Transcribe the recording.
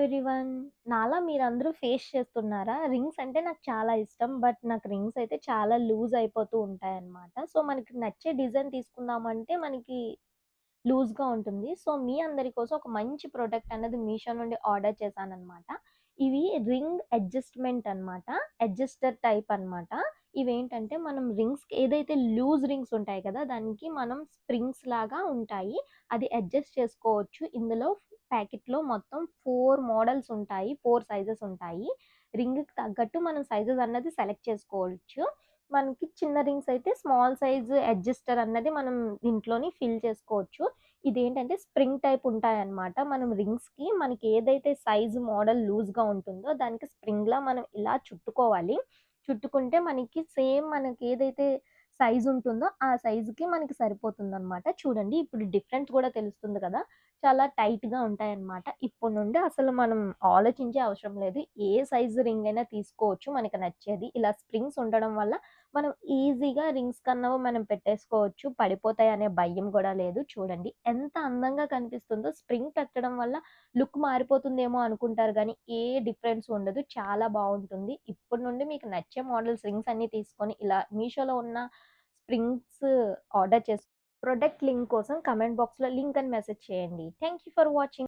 Everyone. నాలా మీరందరూ face చేస్తున్నారా? రింగ్స్ అంటే నాకు చాలా ఇష్టం. బట్ నాకు రింగ్స్ అయితే చాలా లూజ్ అయిపోతూ ఉంటాయన్నమాట. సో, మనకి నచ్చే డిజైన్ తీసుకుందామంటే మనకి లూజ్‌గా ఉంటుంది. సో, మీ అందరి కోసం ఒక మంచి ప్రొడక్ట్ అనేది మీషో నుండి ఆర్డర్ చేశాననమాట. ఇవి రింగ్ అడ్జస్ట్‌మెంట్ అనమాట. అడ్జస్టర్ టైప్ అనమాట. ఇవేంటంటే మనం రింగ్స్‌కి ఏదైతే లూజ్ రింగ్స్ ఉంటాయి కదా! దానికి మనం స్ప్రింగ్స్ లాగా ఉంటాయి. అది అడ్జస్ట్ చేసుకోవచ్చు. ఇందులో ప్యాకెట్‌లో మొత్తం 4 మోడల్స్ ఉంటాయి. 4 సైజెస్ ఉంటాయి. రింగ్‌కి తగ్గట్టు మనం సైజెస్ అన్నది సెలెక్ట్ చేసుకోవచ్చు. మనకి చిన్న రింగ్స్ అయితే స్మాల్ సైజ్ అడ్జస్టర్ అన్నది మనం ఇంట్లోని ఫిల్ చేసుకోవచ్చు. ఇదేంటంటే స్ప్రింగ్ టైప్ ఉంటాయన్నమాట. మనం రింగ్స్‌కి మనకి ఏదైతే సైజ్ మోడల్ లూజ్‌గా ఉంటుందో దానికి స్ప్రింగ్‌లా మనం ఇలా చుట్టుకోవాలి. చుట్టుకుంటే మనకి సేమ్ మనకేదైతే సైజ్ ఉంటుందో ఆ సైజ్‌కి మనకి సరిపోతుందన్నమాట. చూడండి ఇప్పుడు డిఫరెన్స్ గూడా తెలుస్తుంది కదా! చాలా టైట్‌గా ఉంటాయన్నమాట. ఇప్పటి నుండి అసలు మనం ఆలోచించే అవసరం లేదు. ఏ సైజ్ రింగ్ అయినా తీసుకోవచ్చు మనకు నచ్చేది. ఇలా స్ప్రింగ్స్ ఉండడం వల్ల మనం ఈజీగా రింగ్స్ కన్నా మనం పెట్టేసుకోవచ్చు. పడిపోతాయనే భయం గూడా లేదు. చూడండి ఎంత అందంగా కనిపిస్తుందో. స్ప్రింగ్ పెట్టడం వల్ల లుక్ మారిపోతుందేమో అనుకుంటారు గానీ, ఏ డిఫరెన్స్ ఉండదు. చాలా బావుంటుంది. ఇప్పటి నుండి మీకు నచ్చే మోడల్స్ రింగ్స్ అన్నీ తీసుకొని ఇలా మీషోలో ఉన్న స్ప్రింగ్స్ ఆర్డర్ ప్రొడక్ట్ లింక్ కోసం కామెంట్ బాక్స్‌లో లింక్ అని మెసేజ్ చేయండి. Thank you for watching.